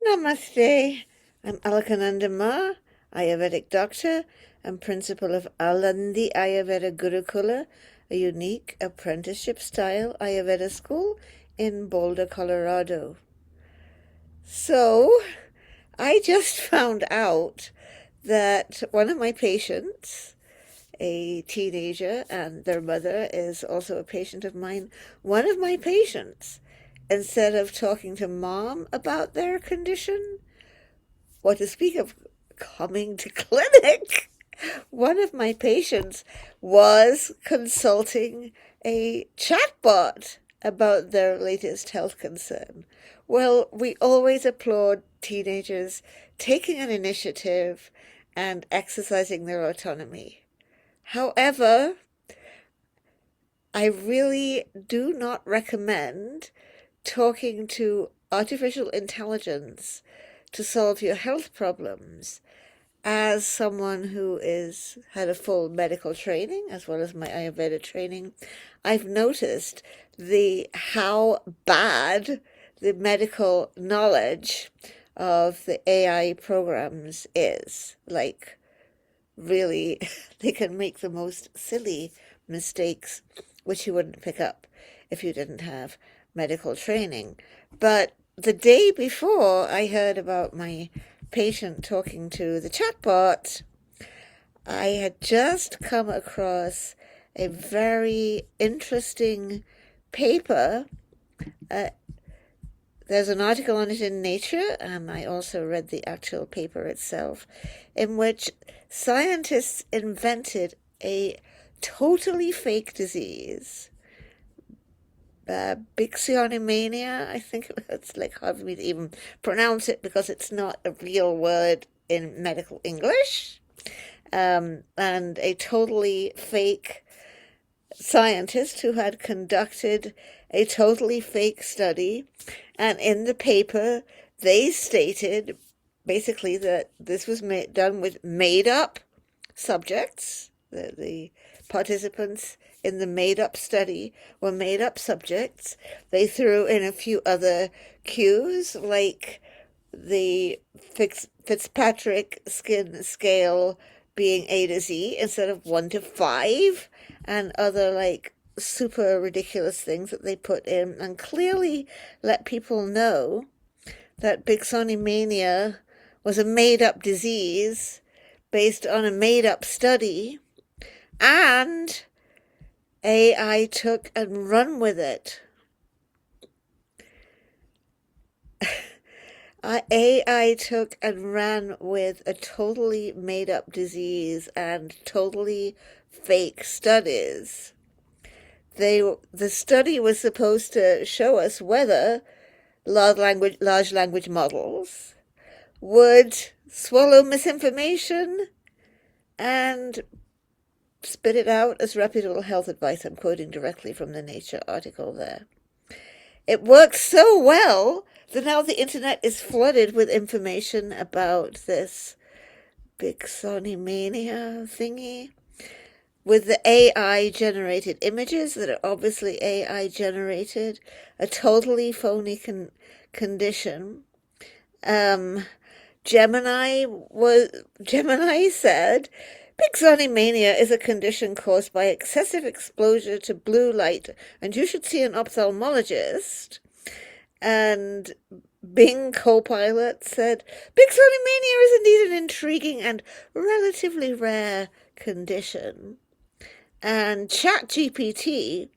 Namaste. I'm Alakanandama, Ayurvedic doctor and principal of Alandi Ayurveda Gurukula, a unique apprenticeship-style Ayurveda school in Boulder, Colorado. So, I just found out that one of my patients, a teenager, and their mother is also a patient of mine, one of my patients, instead of talking to mom about their condition, what to speak of coming to clinic, one of my patients was consulting a chatbot about their latest health concern. Well, we always applaud teenagers taking an initiative and exercising their autonomy. However, I really do not recommend talking to artificial intelligence to solve your health problems. As someone who is had a full medical training as well as my Ayurveda training, I've noticed the how bad the medical knowledge of the AI programs is. Like, really, they can make the most silly mistakes, which you wouldn't pick up if you didn't have medical training. But the day before I heard about my patient talking to the chatbot, I had just come across a very interesting paper. Uh, there's an article on it in Nature, and I also read the actual paper itself, in which scientists invented a totally fake disease. Bixionomania, I think it's like hard for me to even pronounce it because it's not a real word in medical English. And a totally fake scientist who had conducted a totally fake study. And in the paper, they stated basically that this was done with made up subjects. The participants in the made up study were made up subjects. They threw in a few other cues like the Fitzpatrick skin scale being A to Z instead of 1 to 5, and other like super ridiculous things that they put in, and clearly let people know that Bixonomania was a made up disease based on a made up study, and AI took and run with it. AI took and ran with a totally made up disease and totally fake studies. The study was supposed to show us whether large language models would swallow misinformation and spit it out as reputable health advice. I'm quoting directly from the Nature article there. It works so well that now the internet is flooded with information about this Bixonomania thingy, with the AI generated images that are obviously AI generated, a totally phony condition. Gemini said Pixonomania is a condition caused by excessive exposure to blue light, and you should see an ophthalmologist. And Bing Copilot said Pixonomania is indeed an intriguing and relatively rare condition. And ChatGPT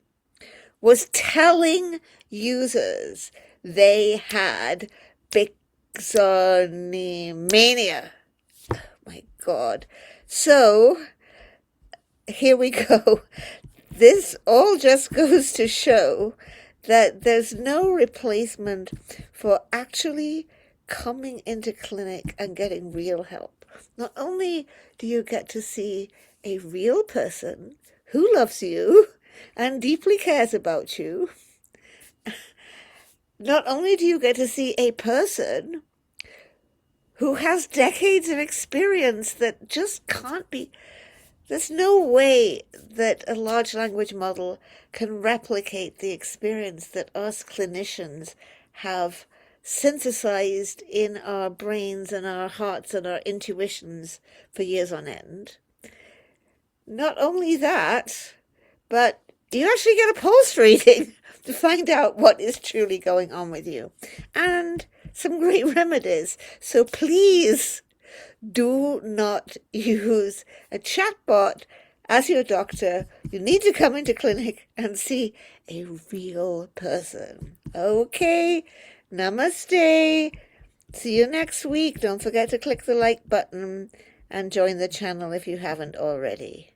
was telling users they had Pixonomania. Oh my God. So, here we go. This all just goes to show that there's no replacement for actually coming into clinic and getting real help. Not only do you get to see a real person who loves you and deeply cares about you, not only do you get to see a person who has decades of experience that just can't be. There's no way that a large language model can replicate the experience that us clinicians have synthesized in our brains and our hearts and our intuitions for years on end. Not only that, but you actually get a pulse reading to find out what is truly going on with you. And some great remedies. So please do not use a chatbot as your doctor. You need to come into clinic and see a real person. Okay, namaste. See you next week. Don't forget to click the like button and join the channel if you haven't already.